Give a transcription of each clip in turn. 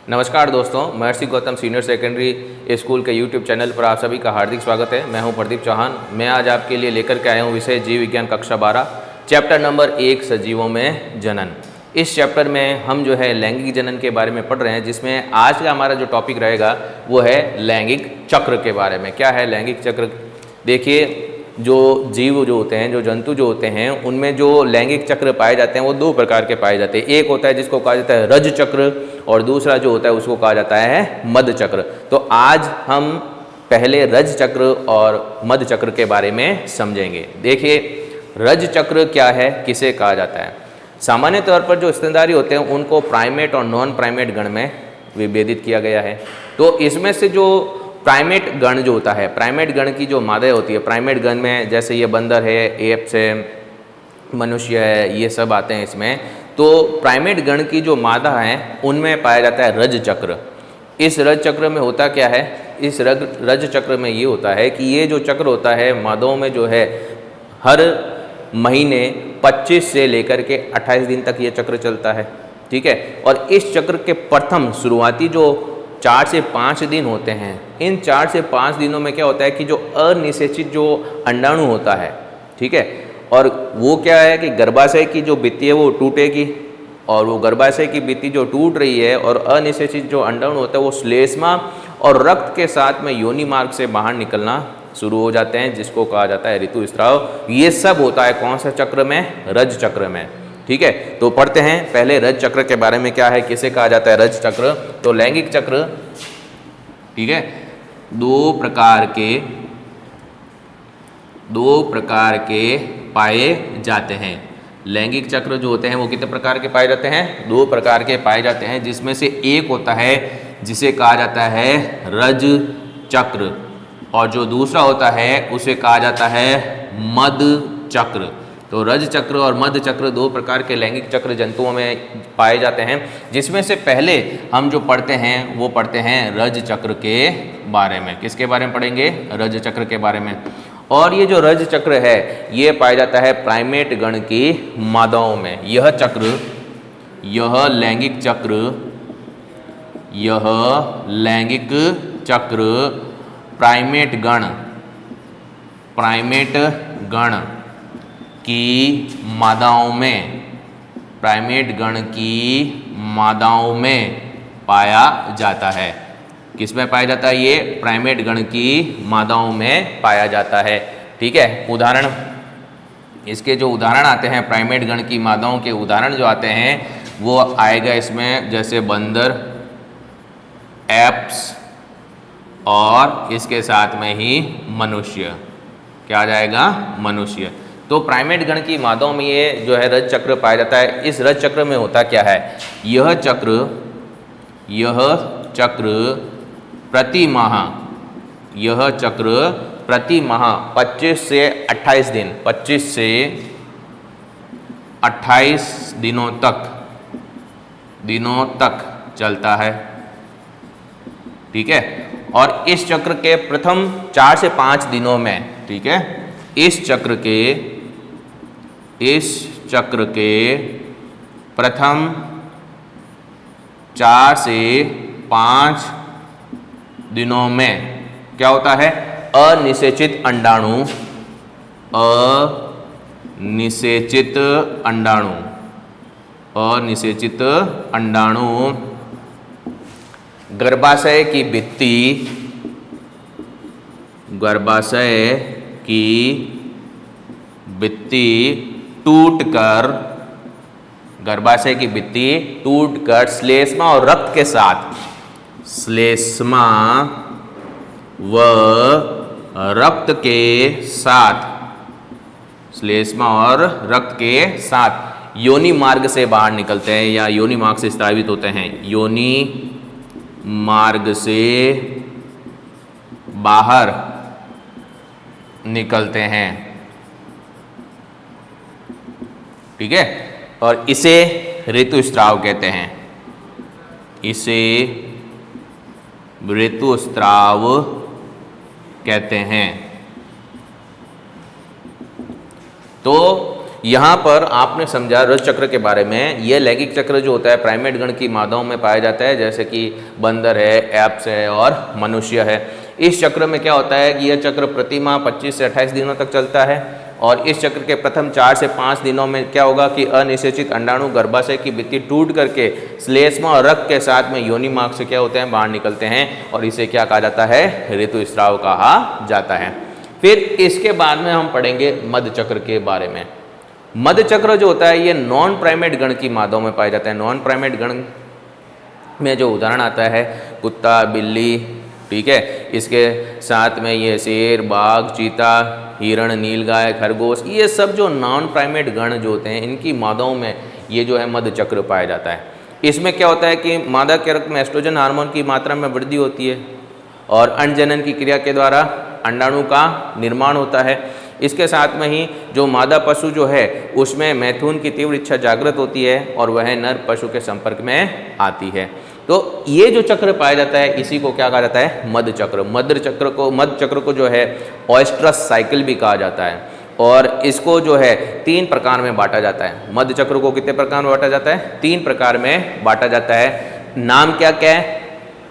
नमस्कार दोस्तों, महर्षि Gautam senior secondary school के यूट्यूब चैनल पर आप सभी का हार्दिक स्वागत है। मैं हूं प्रदीप चौहान। मैं आज आपके लिए लेकर के आया हूं विषय जीव विज्ञान कक्षा 12 चैप्टर नंबर 1 सजीवों में जनन। इस चैप्टर में हम जो है लैंगिक जनन के बारे में पढ़ रहे हैं, जिसमें आज का हमारा जो टॉपिक रहेगा वो है लैंगिक चक्र के बारे में। क्या है लैंगिक चक्र? देखिए, जो जीव जो होते हैं, जो जंतु जो होते हैं, उनमें जो लैंगिक चक्र पाए जाते हैं वो दो प्रकार के पाए जाते हैं। एक होता है जिसको कहा जाता है रज चक्र, और दूसरा जो होता है उसको कहा जाता है मध चक्र। तो आज हम पहले रज चक्र और मध चक्र के बारे में समझेंगे। देखिए, रज चक्र क्या है, किसे कहा जाता है? सामान्य तौर पर जो स्तनधारी होते हैं उनको प्राइमेट और नॉन प्राइमेट गण में विभेदित किया गया है। तो इसमें से जो प्राइमेट गण जो होता है, प्राइमेट गण की जो मादा होती है, प्राइमेट गण में जैसे ये बंदर है, एप्स है, मनुष्य है, ये सब आते हैं इसमें। तो प्राइमेट गण की जो मादा है उनमें पाया जाता है रज चक्र। इस रज चक्र में होता क्या है? इस रज चक्र में ये होता है कि ये जो चक्र होता है मादाओं में जो है हर महीने 25 से लेकर के 28 दिन तक ये चक्र चलता है। ठीक है। और इस चक्र के प्रथम शुरुआती जो 4 से 5 दिन होते हैं, इन 4 से 5 दिनों में क्या होता है कि जो अनिषेचित जो अंडाणु होता है, ठीक है, और वो क्या है कि गर्भाशय की जो भित्ति है वो टूटेगी, और वो गर्भाशय की भित्ति जो टूट रही है और अनिषेचित जो अंडाणु होता है वो श्लेष्मा और रक्त के साथ में योनि मार्ग से बाहर निकलना शुरू हो जाते हैं, जिसको कहा जाता है ऋतुस्राव। ये सब होता है कौन सा चक्र में? रज चक्र में। ठीक है। तो पढ़ते हैं पहले रज चक्र के बारे में। क्या है, किसे कहा जाता है रज चक्र? तो लैंगिक चक्र, ठीक है, दो प्रकार के पाए जाते हैं। लैंगिक चक्र जो होते हैं वो कितने प्रकार के पाए जाते हैं? 2 प्रकार के पाए जाते हैं, जिसमें से एक होता है जिसे कहा जाता है रज चक्र, और जो दूसरा होता है उसे कहा जाता है मध चक्र। तो रज चक्र और मध चक्र 2 प्रकार के लैंगिक चक्र जंतुओं में पाए जाते हैं, जिसमें से पहले हम जो पढ़ते हैं वो पढ़ते हैं रज चक्र के बारे में। किसके बारे में पढ़ेंगे? रज चक्र के बारे में। और ये जो रज चक्र है ये पाया जाता है प्राइमेट गण की मादाओं में। यह चक्र, यह लैंगिक चक्र प्राइमेट गण की मादाओं में पाया जाता है। किसमें पाया जाता है? ये प्राइमेट गण की मादाओं में पाया जाता है। ठीक है। उदाहरण, इसके जो उदाहरण आते हैं प्राइमेट गण की मादाओं के उदाहरण जो आते हैं वो आएगा इसमें, जैसे बंदर, एप्स, और इसके साथ में ही मनुष्य। क्या आ जाएगा? मनुष्य। तो प्राइमेट गण की मादाओं में ये जो है रज चक्र पाया जाता है। इस रज चक्र में होता क्या है? यह चक्र प्रति माह 25 से 28 दिन, 25 से 28 दिनों तक चलता है। ठीक है। और इस चक्र के प्रथम 4 से 5 दिनों में, ठीक है, इस चक्र के प्रथम 4 से 5 दिनों में क्या होता है? अनिषेचित अंडाणु गर्भाशय की भित्ति टूटकर श्लेष्मा और रक्त के साथ, श्लेष्मा व रक्त के साथ योनि मार्ग से बाहर निकलते हैं, या योनि मार्ग से स्रावित होते हैं। योनि मार्ग से बाहर निकलते हैं। ठीक है। और इसे ऋतुस्राव कहते हैं। इसे ऋतुस्राव कहते हैं। तो यहाँ पर आपने समझा रज चक्र के बारे में। यह लैंगिक चक्र जो होता है प्राइमेट गण की मादाओं में पाया जाता है, जैसे कि बंदर है, एप्स है और मनुष्य है। इस चक्र में क्या होता है कि यह चक्र प्रति माह 25 से 28 दिनों तक चलता है और इस चक्र के प्रथम 4 से 5 दिनों में क्या होगा कि अनिषेचित अंडाणु गर्भाशय की भित्ति टूट करके श्लेष्मा और रक्त के साथ में योनि मार्ग से क्या होते हैं, बाहर निकलते हैं और इसे क्या कहा जाता है, ऋतुस्राव कहा जाता है। फिर इसके बाद में हम पढ़ेंगे मध्य चक्र के बारे में। मध्य चक्र जो होता है ये नॉन प्राइमेट गण की मादाओं में पाया जाता है। नॉन प्राइमेट गण में जो उदाहरण आता है कुत्ता, बिल्ली, ठीक है, इसके साथ में ये शेर, बाघ, चीता, हिरण, नीलगाय, खरगोश, ये सब जो नॉन प्राइमेट गण जो होते हैं इनकी मादाओं में ये जो है मध्य चक्र पाया जाता है। इसमें क्या होता है कि मादा के रक्त में एस्ट्रोजन हार्मोन की मात्रा में वृद्धि होती है और अंडजनन की क्रिया के द्वारा अंडाणु का निर्माण होता है। इसके साथ में ही जो मादा पशु जो है उसमें मैथुन की तीव्र इच्छा जागृत होती है और वह नर पशु के संपर्क में आती है। तो ये जो चक्र पाया जाता है इसी को क्या कहा जाता है, मध्य चक्र। मध्य चक्र को जो है ऑयस्ट्रस साइकिल भी कहा जाता है और इसको जो है 3 प्रकार में बांटा जाता है। मध्य चक्र को कितने प्रकार में बांटा जाता है, 3 प्रकार में बांटा जाता है। नाम क्या क्या है,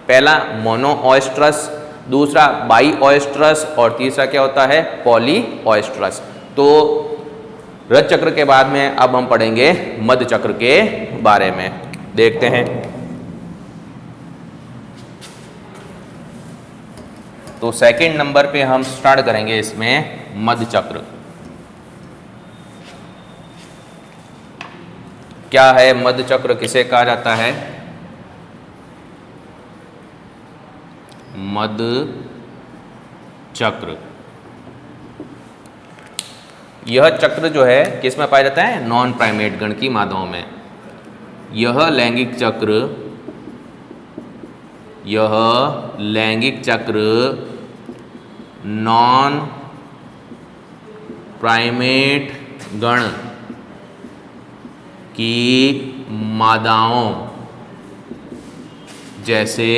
पहला मोनो ऑयस्ट्रस, दूसरा बाई ऑयस्ट्रस और तीसरा क्या होता है, पॉली ऑयस्ट्रस। तो रज चक्र के बाद में अब हम पढ़ेंगे मध्य चक्र के बारे में। देखते हैं। तो सेकंड नंबर पे हम स्टार्ट करेंगे इसमें मध्य चक्र। क्या है मध्य चक्र, किसे कहा जाता है? मध्य चक्र, यह चक्र जो है किस में पाया जाता है, नॉन प्राइमेट गण की मादाओं में। यह लैंगिक चक्र नॉन प्राइमेट गण की मादाओं जैसे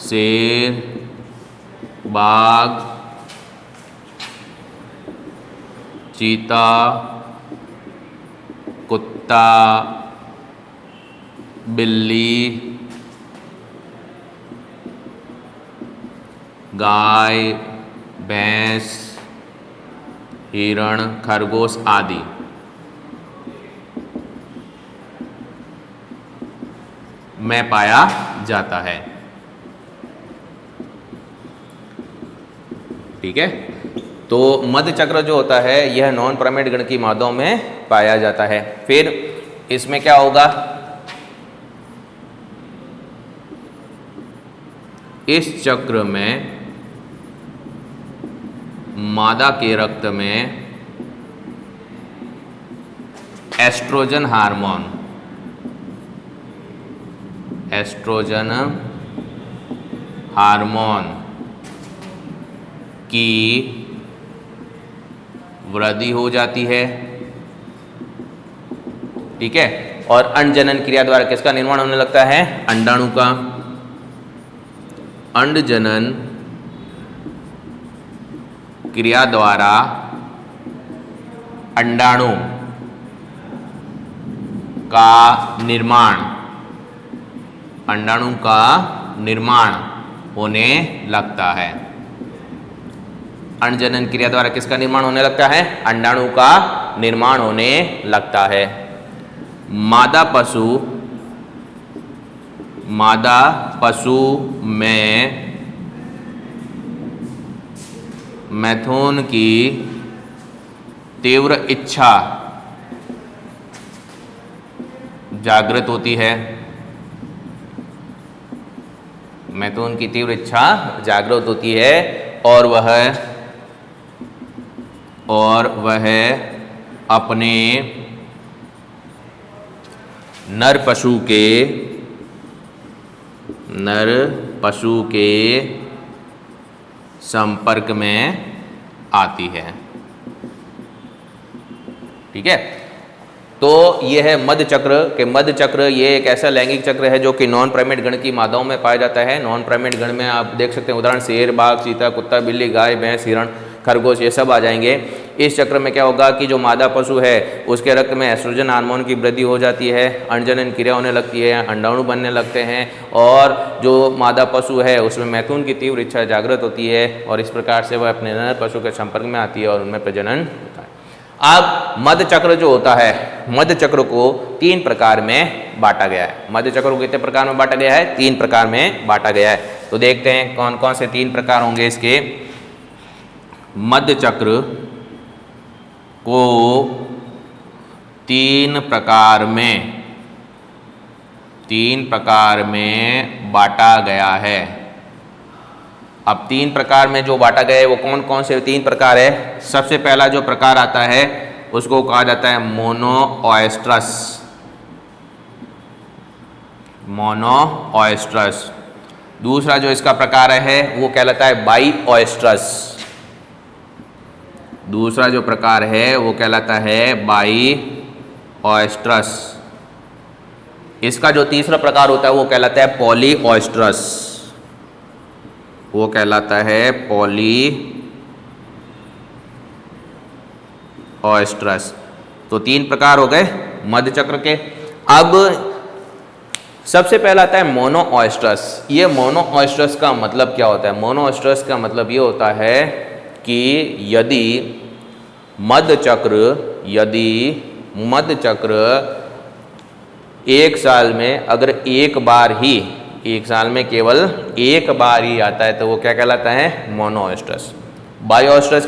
शेर, बाघ, चीता, कुत्ता, बिल्ली, गाय, भैंस, हिरण, खरगोश आदि में पाया जाता है। ठीक है, तो मध्य चक्र जो होता है यह नॉन प्राइमेट गण की मादाओं में पाया जाता है। फिर इसमें क्या होगा, इस चक्र में मादा के रक्त में एस्ट्रोजन हार्मोन की वृद्धि हो जाती है। ठीक है, और अंडजनन क्रिया द्वारा किसका निर्माण होने लगता है, अंडाणु का। अंडजनन क्रिया द्वारा अंडाणु का निर्माण होने लगता है। अंडजनन क्रिया द्वारा किसका निर्माण होने लगता है, अंडाणु का निर्माण होने लगता है। मादा पशु में मैथुन की तीव्र इच्छा जागृत होती है। मैथुन की तीव्र इच्छा जागृत होती है और वह अपने नर पशु के संपर्क में आती है। ठीक है, तो यह है मध्य चक्र। ये एक ऐसा लैंगिक चक्र है जो कि नॉन प्राइमेट गण की मादाओं में पाया जाता है। नॉन प्राइमेट गण में आप देख सकते हैं उदाहरण शेर, बाघ, चीता, कुत्ता, बिल्ली, गाय, भैंस, हिरण, खरगोश, ये सब आ जाएंगे। इस चक्र में क्या होगा कि जो मादा पशु है उसके रक्त में एस्ट्रोजन हार्मोन की वृद्धि हो जाती है, अंडजनन क्रिया होने लगती है, अंडाणु बनने लगते हैं और जो मादा पशु है उसमें मैथुन की तीव्र इच्छा जागृत होती है और इस प्रकार से वह अपने नर पशु के संपर्क में आती है और उनमें प्रजनन होता है। अब मध्य चक्र जो होता है, मध्य चक्र को 3 प्रकार में बांटा गया है। मध्य चक्र को कितने प्रकार में बांटा गया है? 3 प्रकार में बांटा गया है। तो देखते हैं कौन कौन से 3 प्रकार होंगे इसके। मध्य चक्र को 3 प्रकार में बांटा गया है। अब 3 प्रकार में जो बांटा गया है वो कौन कौन से 3 प्रकार है? सबसे पहला जो प्रकार आता है उसको कहा जाता है मोनोऑयस्ट्रस। मोनोऑयस्ट्रस। दूसरा जो इसका प्रकार है वो कहलाता है बाईऑयस्ट्रस। दूसरा जो प्रकार है वो कहलाता है बाईऑयस्ट्रस। इसका जो तीसरा प्रकार होता है वो कहलाता है पॉलीऑयस्ट्रस। वो कहलाता है पॉलीऑयस्ट्रस। तो 3 प्रकार हो गए मध्य चक्र के। अब सबसे पहला आता है मोनोऑयस्ट्रस। ये मोनोऑयस्ट्रस का मतलब क्या होता है? मोनोऑयस्ट्रस का मतलब ये होता है कि यदि मध्य चक्र एक साल में अगर एक साल में केवल एक बार ही आता है तो वो क्या कहलाता है? मोनोऑयस्ट्रस। बाईऑयस्ट्रस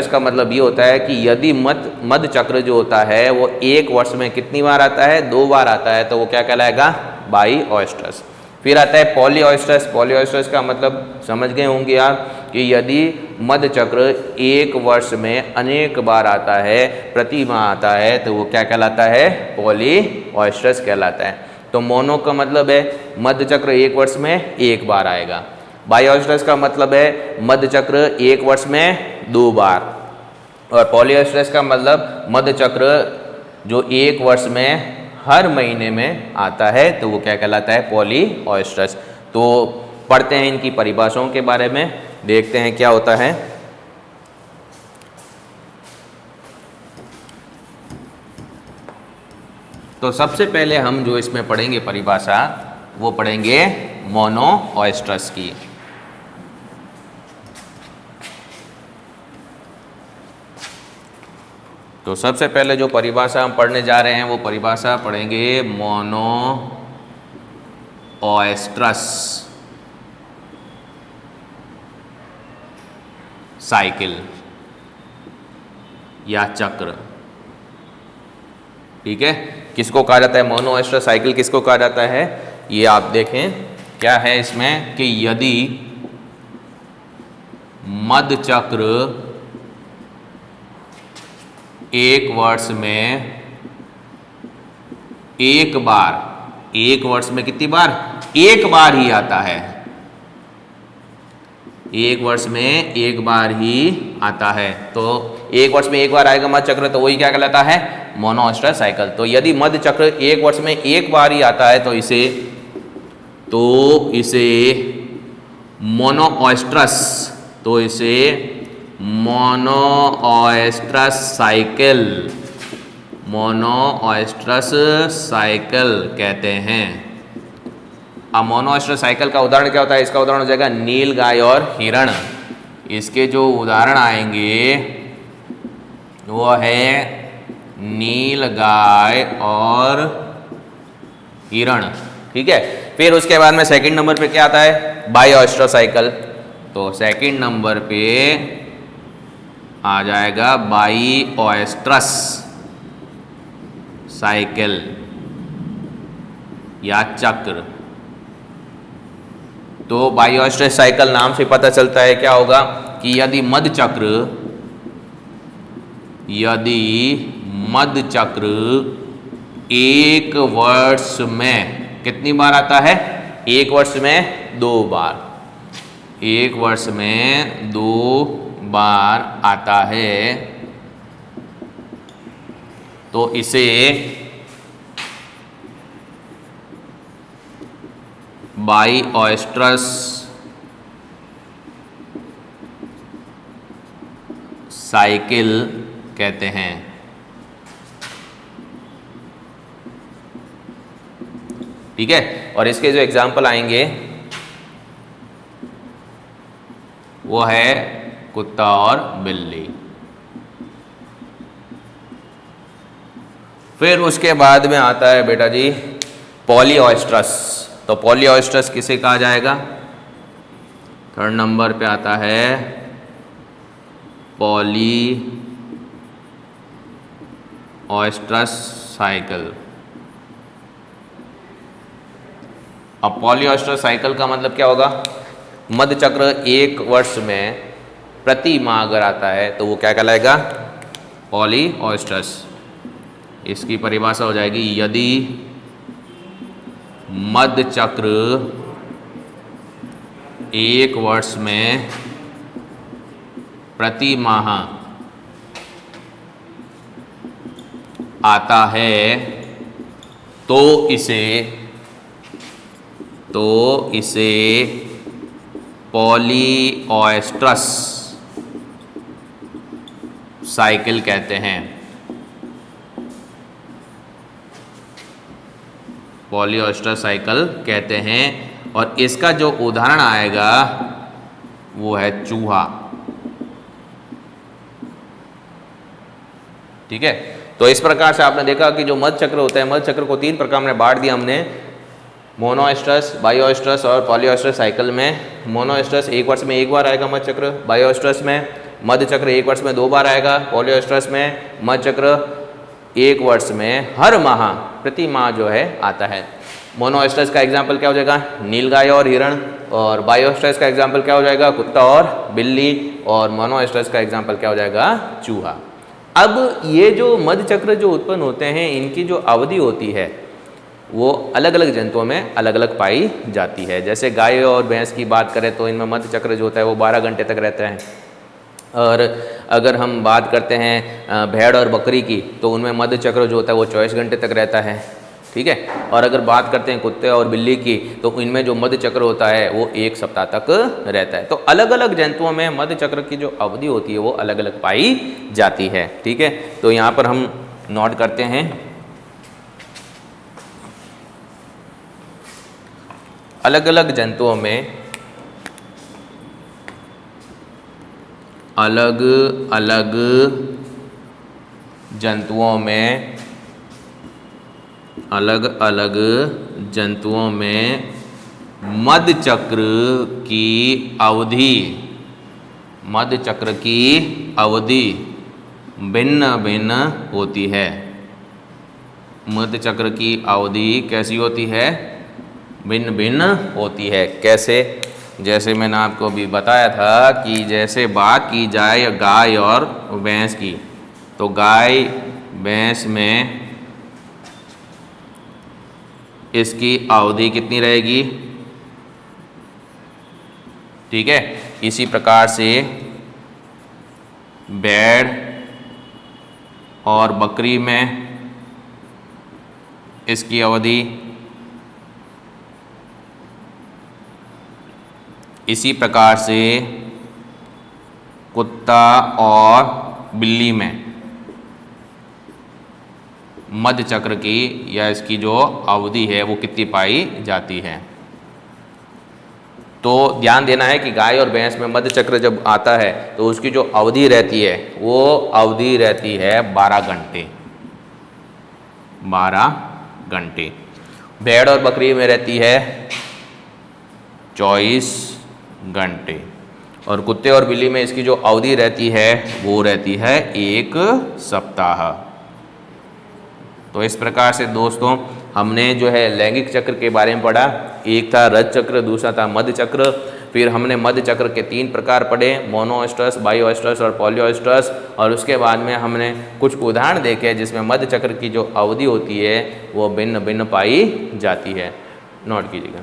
का मतलब ये होता है कि यदि मध्य चक्र जो होता है वो एक वर्ष में कितनी बार आता है? 2 बार आता है तो वो क्या कहलाएगा? बाईऑयस्ट्रस। फिर आता है पॉलीऑयस्ट्रस। पॉलीऑयस्ट्रस का मतलब समझ गए होंगे आप कि यदि मध्य चक्र एक वर्ष में अनेक बार आता है, प्रति माह आता है तो वो क्या कहलाता है? पॉलीऑयस्ट्रस कहलाता है। तो मोनो का मतलब है मध्य चक्र एक वर्ष में एक बार आएगा। बाईऑयस्ट्रस का मतलब है मध्य चक्र एक वर्ष में 2 बार। और पॉलीऑयस्ट्रस का मतलब मध्य चक्र जो एक वर्ष में हर महीने में आता है तो वो क्या कहलाता है? पॉलीऑयस्ट्रस। तो पढ़ते हैं इनकी परिभाषाओं के बारे में, देखते हैं क्या होता है। तो सबसे पहले हम जो इसमें पढ़ेंगे परिभाषा वो पढ़ेंगे मोनोऑयस्ट्रस की। तो सबसे पहले जो परिभाषा हम पढ़ने जा रहे हैं वो परिभाषा पढ़ेंगे मोनोऑयस्ट्रस साइकिल या चक्र। ठीक है, किसको कहा जाता है? मोनोऑयस्ट्रस साइकिल किसको कहा जाता है? ये आप देखें क्या है इसमें कि यदि मध्य चक्र एक वर्ष में एक बार, एक वर्ष में कितनी बार? एक बार ही आता है। एक वर्ष में एक बार ही आता है तो एक वर्ष में एक बार आएगा मध्य चक्र तो वही क्या कहलाता है? मोनोऑयस्ट्रस साइकिल। तो यदि मध्य चक्र एक वर्ष में एक बार ही आता है तो इसे मोनोऑयस्ट्रस साइकिल कहते हैं। अब मोनोऑयस्ट्रस साइकिल का उदाहरण क्या होता है? इसका उदाहरण हो जाएगा नील गाय और हिरण। इसके जो उदाहरण आएंगे वो है नील गाय और हिरण। ठीक है, फिर उसके बाद में सेकंड नंबर पे क्या आता है? बाईऑयस्ट्रस साइकिल। तो सेकंड नंबर पे आ जाएगा बाईऑयस्ट्रस साइकिल या चक्र। तो बाईऑयस्ट्रस साइकिल नाम से पता चलता है क्या होगा कि यदि मध्य चक्र एक वर्ष में कितनी बार आता है? एक वर्ष में 2 बार। एक वर्ष में 2 बार आता है तो इसे बाईऑयस्ट्रस साइकिल कहते हैं। ठीक है, और इसके जो एग्जाम्पल आएंगे वो है कुत्ता और बिल्ली। फिर उसके बाद में आता है बेटा जी पॉलीऑयस्ट्रस। तो पॉलीऑयस्ट्रस किसे कहा जाएगा? थर्ड नंबर पे आता है पॉलीऑयस्ट्रस साइकिल। अब पॉलीऑयस्ट्रस साइकिल का मतलब क्या होगा? मध्य चक्र एक वर्ष में प्रति माह अगर आता है तो वो क्या कहलाएगा? पॉलीऑयस्ट्रस। इसकी परिभाषा हो जाएगी यदि मध्य चक्र एक वर्ष में प्रति माह आता है तो इसे पॉलीऑयस्ट्रस साइकिल कहते हैं। पॉलीऑयस्ट्रस साइकिल कहते हैं। और इसका जो उदाहरण आएगा वो है चूहा। ठीक है, तो इस प्रकार से आपने देखा कि जो मध्य चक्र होता है, मध्य चक्र को तीन प्रकार में बांट दिया हमने, मोनोएस्ट्रस, बायोएस्ट्रस और पॉलीऑयस्ट्रस साइकिल में। मोनोएस्ट्रस एक वर्ष में एक बार आएगा मध्य चक्र, बायोएस्ट्रस में मध्य चक्र एक वर्ष में दो बार आएगा, पॉलीऑयस्ट्रस में मध्य चक्र एक वर्ष में हर माह प्रति माह जो है आता है। मोनोएस्ट्रस का एग्जाम्पल क्या हो जाएगा? नीलगाय और हिरण। और बायोएस्ट्रस का एग्जाम्पल क्या हो जाएगा? कुत्ता और बिल्ली। और मोनोएस्ट्रस का एग्जाम्पल क्या हो जाएगा? चूहा। अब ये जो मध्य चक्र जो उत्पन्न होते हैं, इनकी जो अवधि होती है वो अलग अलग जंतुओं में अलग अलग पाई जाती है। जैसे गाय और भैंस की बात करें तो इनमें मध्य चक्र जो होता है वो 12 घंटे तक रहता है। और अगर हम बात करते हैं भेड़ और बकरी की तो उनमें मध्य चक्र जो होता है वो 24 घंटे तक रहता है। ठीक है, और अगर बात करते हैं कुत्ते और बिल्ली की तो इनमें जो मध्य चक्र होता है वो 1 सप्ताह तक रहता है। तो अलग अलग जंतुओं में मध्य चक्र की जो अवधि होती है वो अलग अलग पाई जाती है। ठीक है, तो यहाँ पर हम नोट करते हैं अलग अलग जंतुओं में अलग अलग जंतुओं में मध्य चक्र की अवधि भिन्न भिन्न होती है। मध्य चक्र की अवधि कैसी होती है? भिन्न भिन्न होती है। कैसे? जैसे मैंने आपको अभी बताया था कि जैसे बात की जाए गाय और भैंस की, तो गाय भैंस में इसकी अवधि कितनी रहेगी? ठीक है, इसी प्रकार से भेड़ और बकरी में इसकी अवधि, इसी प्रकार से कुत्ता और बिल्ली में मध्य चक्र की या इसकी जो अवधि है वो कितनी पाई जाती है। तो ध्यान देना है कि गाय और भैंस में मध्य चक्र जब आता है तो उसकी जो अवधि रहती है वो अवधि रहती है 12 घंटे। 12 घंटे। भेड़ और बकरी में रहती है 24 घंटे। और कुत्ते और बिल्ली में इसकी जो अवधि रहती है वो रहती है 1 सप्ताह। तो इस प्रकार से दोस्तों हमने जो है लैंगिक चक्र के बारे में पढ़ा। एक था रज चक्र, दूसरा था मध्य चक्र। फिर हमने मध्य चक्र के 3 प्रकार पढ़े, मोनोएस्ट्रस, बायोएस्ट्रस और पॉलीओएस्ट्रस। और उसके बाद में हमने कुछ उदाहरण देखे जिसमें मध्य चक्र की जो अवधि होती है वो भिन्न भिन्न पाई जाती है। नोट कीजिएगा।